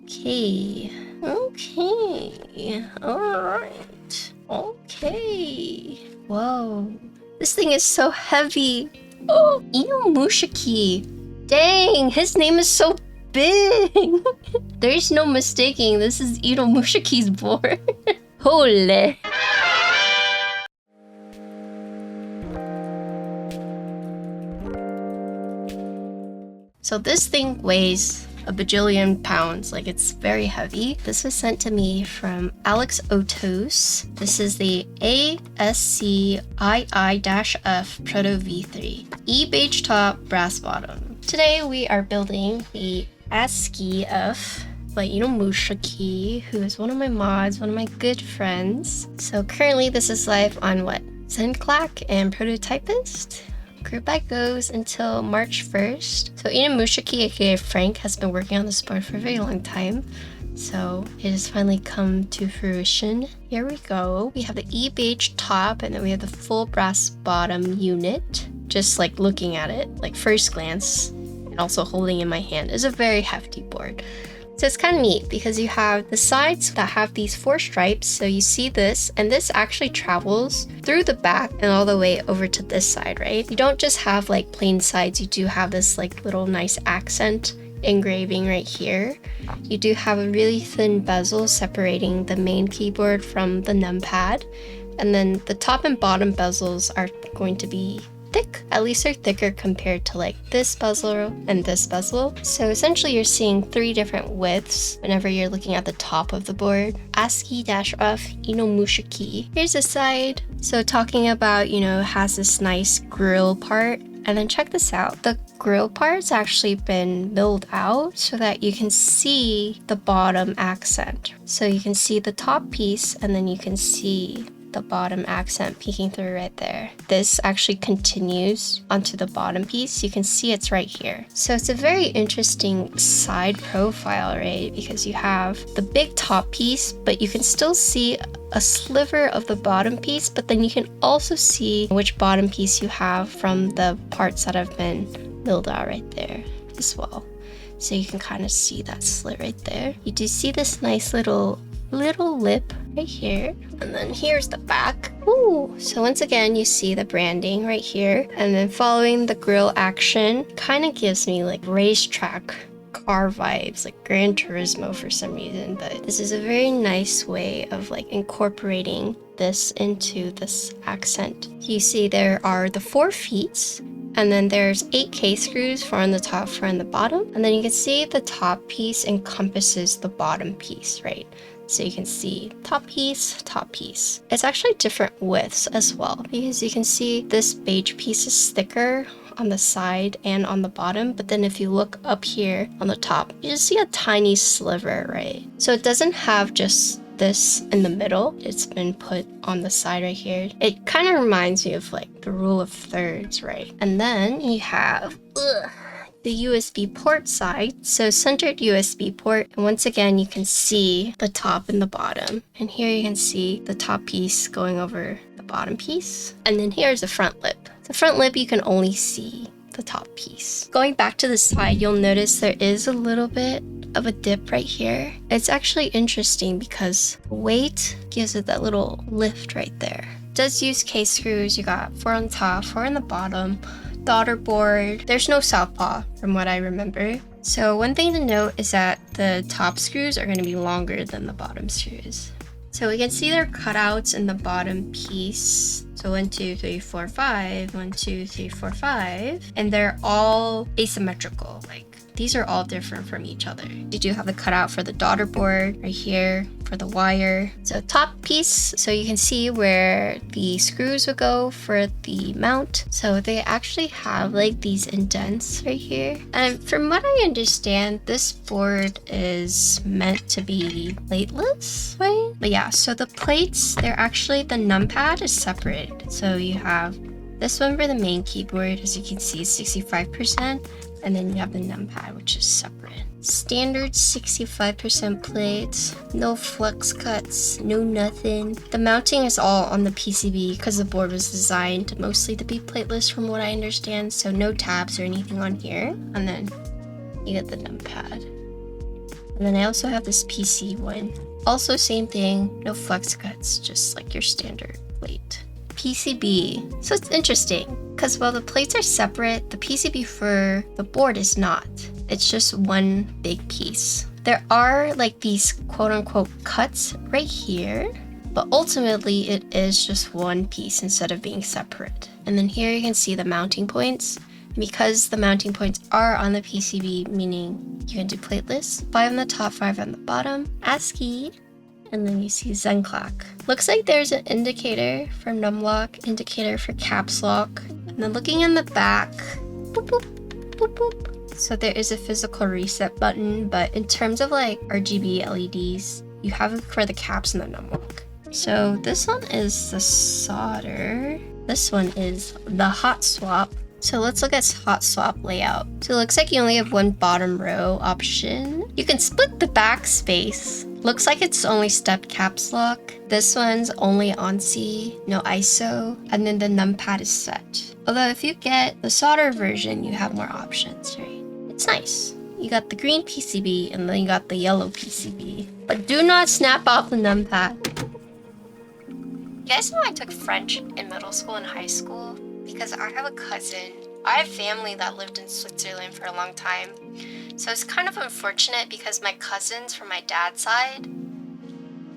Okay. Alright. Okay. Whoa. This thing is so heavy. Oh, enomooshiKEY. Dang, his name is so big. There's no mistaking. This is enomooshiKEY's board. Holy. So this thing weighs a bajillion pounds, like it's very heavy. This was sent to me from Alex Otos. This is the ASCII-F Proto V3. E-beige top, brass bottom. Today we are building the ASCII-F by enomooshiKEY, who is one of my mods, one of my good friends. So currently this is live on what? Zenclack and Prototypist? Group that goes until March 1st. So enomooshiKEY, aka Frank, has been working on this board for a very long time. So it has finally come to fruition. Here we go. We have the E-beige top, and then we have the full brass bottom unit. Just like looking at it, like first glance, and also holding in my hand, is a very hefty board. So it's kind of neat because you have the sides that have these 4 stripes. So you see this, and this actually travels through the back and all the way over to this side, right? You don't just have like plain sides, you do have this like little nice accent engraving right here. You do have a really thin bezel separating the main keyboard from the numpad. And then the top and bottom bezels are going to be thick. At least they're thicker compared to like this bezel and this bezel. So essentially you're seeing 3 different widths whenever you're looking at the top of the board. ASCII-F enomooshiKEY. Here's the side. So talking about, you know, has this nice grill part. And then check this out. The grill part's actually been milled out so that you can see the bottom accent. So you can see the top piece, and then you can see the bottom accent peeking through right there. This actually continues onto the bottom piece. You can see it's right here. So it's a very interesting side profile, right? Because you have the big top piece, but you can still see a sliver of the bottom piece, but then you can also see which bottom piece you have from the parts that have been milled out right there as well. So you can kind of see that slit right there. You do see this nice little lip right here, and then here's the back. Ooh, so once again you see the branding right here, and then following the grill action kind of gives me like racetrack car vibes, like Gran Turismo for some reason. But this is a very nice way of like incorporating this into this accent. You see there are the 4 feet, and then there's 8 K-screws, 4 on the top, 4 on the bottom, and then you can see the top piece encompasses the bottom piece, right? So you can see top piece, top piece. It's actually different widths as well, because you can see this beige piece is thicker on the side and on the bottom, but then if you look up here on the top, you just see a tiny sliver, right? So it doesn't have just this in the middle. It's been put on the side right here. It kind of reminds me of like the rule of thirds, right? And then you have the USB port side, so centered USB port, and once again you can see the top and the bottom, and here you can see the top piece going over the bottom piece, and then here's the front lip. The front lip you can only see the top piece. Going back to the side, you'll notice there is a little bit of a dip right here. It's actually interesting because weight gives it that little lift right there. It does use K-screws. You got 4 on top, 4 on the bottom. Daughter board. There's no southpaw from what I remember. So one thing to note is that the top screws are going to be longer than the bottom screws. So we can see their cutouts in the bottom piece. So 1, 2, 3, 4, 5. 1, 2, 3, 4, 5. And they're all asymmetrical. Like these are all different from each other. You do have the cutout for the daughter board right here for the wire. So top piece, so you can see where the screws would go for the mount. So they actually have like these indents right here. And from what I understand, this board is meant to be plateless, right? But yeah, so the plates, they're actually, the numpad is separated. So you have this one for the main keyboard, as you can see, 65%. And then you have the numpad, which is separate. Standard 65% plates, no flux cuts, no nothing. The mounting is all on the PCB because the board was designed mostly to be plateless from what I understand, so no tabs or anything on here. And then you get the numpad. And then I also have this PC one. Also same thing, no flex cuts, just like your standard plate. PCB. So it's interesting, because while the plates are separate, the PCB for the board is not. It's just one big piece. There are like these quote-unquote cuts right here, but ultimately it is just one piece instead of being separate. And then here you can see the mounting points. Because the mounting points are on the PCB, meaning you can do plateless, 5 on the top, 5 on the bottom, ASCII, and then you see Zen clock. Looks like there's an indicator for numlock, indicator for caps lock, and then looking in the back, boop, boop, boop, boop. So there is a physical reset button, but in terms of like RGB LEDs, you have it for the caps and the numlock. So this one is the solder. This one is the hot swap. So let's look at hot swap layout. So it looks like you only have one bottom row option. You can split the backspace. Looks like it's only step caps lock. This one's only ASCII, no ISO, and then the numpad is set. Although if you get the solder version, you have more options, right? It's nice. You got the green PCB and then you got the yellow PCB. But do not snap off the numpad. You guys know I took French in middle school and high school? Because I have a cousin. I have family that lived in Switzerland for a long time. So it's kind of unfortunate because my cousins from my dad's side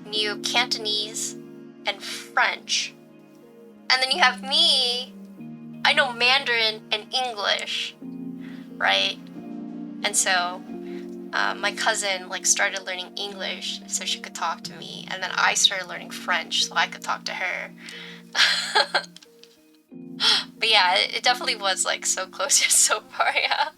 knew Cantonese and French. And then you have me, I know Mandarin and English, right? And so my cousin like started learning English so she could talk to me. And then I started learning French so I could talk to her. But yeah, it definitely was like so close yet so far, yeah.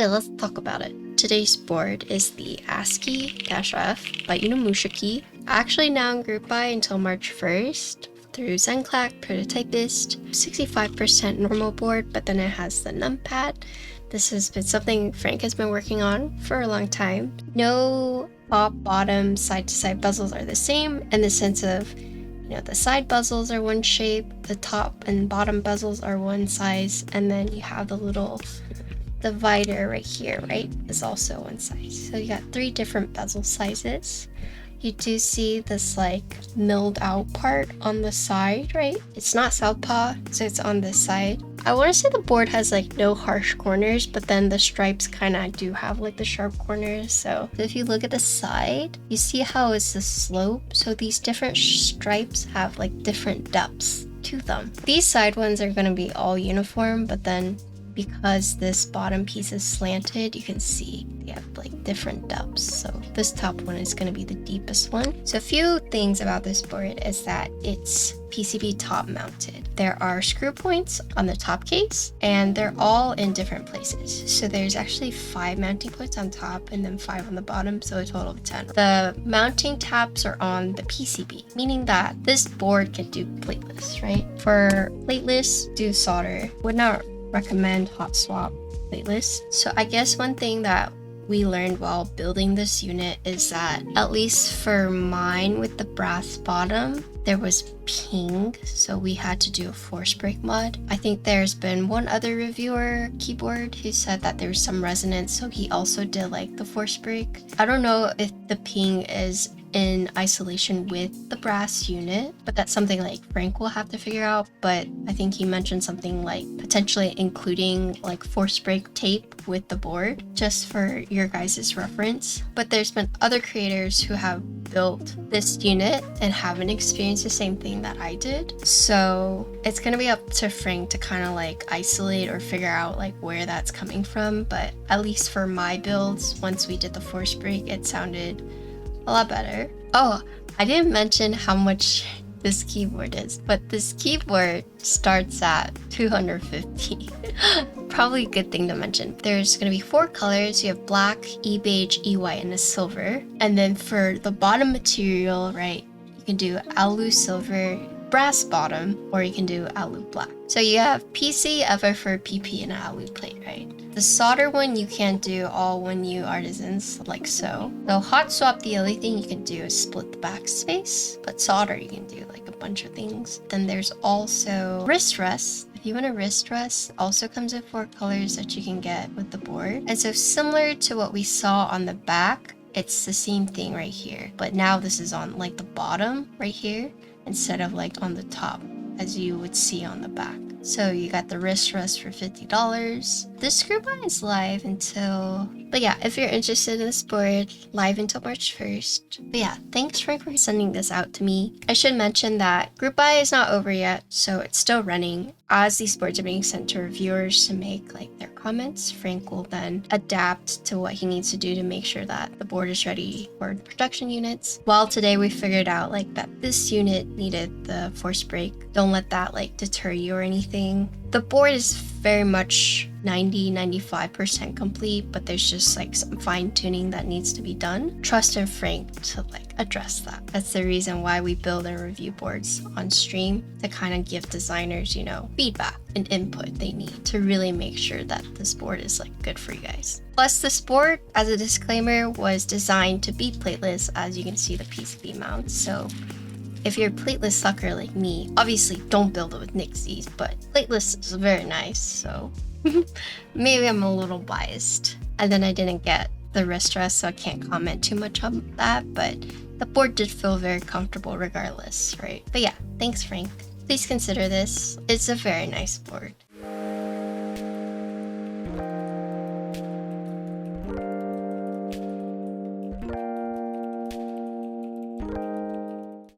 Okay, let's talk about it. Today's board is the ASCII-F by enomooshiKEY. Actually now in group buy until March 1st through Zenclack, Prototypist. 65% normal board, but then it has the numpad. This has been something Frank has been working on for a long time. No top, bottom, side-to-side bezels are the same in the sense of, the side bezels are one shape, the top and bottom bezels are one size, and then you have the little divider right here, right, is also one size. So you got 3 different bezel sizes. You do see this like milled out part on the side, right? It's not southpaw, so it's on this side. I want to say the board has like no harsh corners, but then the stripes kind of do have like the sharp corners. So if you look at the side, you see how it's the slope. So these different stripes have like different depths to them. These side ones are going to be all uniform, but then because this bottom piece is slanted, you can see they have like different depths. So this top one is going to be the deepest one. So a few things about this board is that it's PCB top mounted. There are screw points on the top case and they're all in different places. So there's actually 5 mounting points on top and then 5 on the bottom, so a total of 10. The mounting tabs are on the PCB, meaning that this board can do plateless, right? For plateless, do solder. Would not recommend hot swap plateless. So I guess one thing that we learned while building this unit is that, at least for mine with the brass bottom, there was ping, so we had to do a force break mod. I think there's been one other reviewer keyboard who said that there was some resonance, so he also did like the force break. I don't know if the ping is in isolation with the brass unit, but that's something like Frank will have to figure out. But I think he mentioned something like potentially including like force break tape with the board, just for your guys' reference. But there's been other creators who have built this unit and haven't experienced the same thing that I did. So it's gonna be up to Frank to kind of like isolate or figure out like where that's coming from. But at least for my builds, once we did the force break, it sounded a lot better. Oh, I didn't mention how much this keyboard is, but this keyboard starts at $250. Probably a good thing to mention. There's gonna be 4 colors. You have black, e-beige, e-white, and a silver. And then for the bottom material, right, you can do alu silver, brass bottom, or you can do alu black. So you have PC, FR4 PP, and an alu plate, right? The solder one you can't do all 1U artisans like so. So hot swap, the only thing you can do is split the backspace, but solder you can do like a bunch of things. Then there's also wrist rest. If you want a wrist rest, also comes with 4 colors that you can get with the board. And so similar to what we saw on the back, it's the same thing right here. But now this is on like the bottom right here instead of like on the top as you would see on the back. So you got the wrist rest for $50. This group buy is live until, but yeah, if you're interested in this board, live until March 1st. But yeah, thanks Frank for sending this out to me. I should mention that group buy is not over yet, so it's still running. As these boards are being sent to reviewers to make like their comments, Frank will then adapt to what he needs to do to make sure that the board is ready for production units. While today we figured out like that this unit needed the force break, don't let that like deter you or anything. The board is very much 90-95% complete, but there's just like some fine tuning that needs to be done. Trust in Frank to like address that. That's the reason why we build and review boards on stream, to kind of give designers, feedback and input they need to really make sure that this board is like good for you guys. Plus, this board, as a disclaimer, was designed to be plateless, as you can see the PCB mounts. So if you're a plateless sucker like me, obviously don't build it with Nixies, but plateless is very nice, so maybe I'm a little biased. And then I didn't get the wrist rest, so I can't comment too much on that, but the board did feel very comfortable regardless, right? But yeah, thanks Frank. Please consider this. It's a very nice board.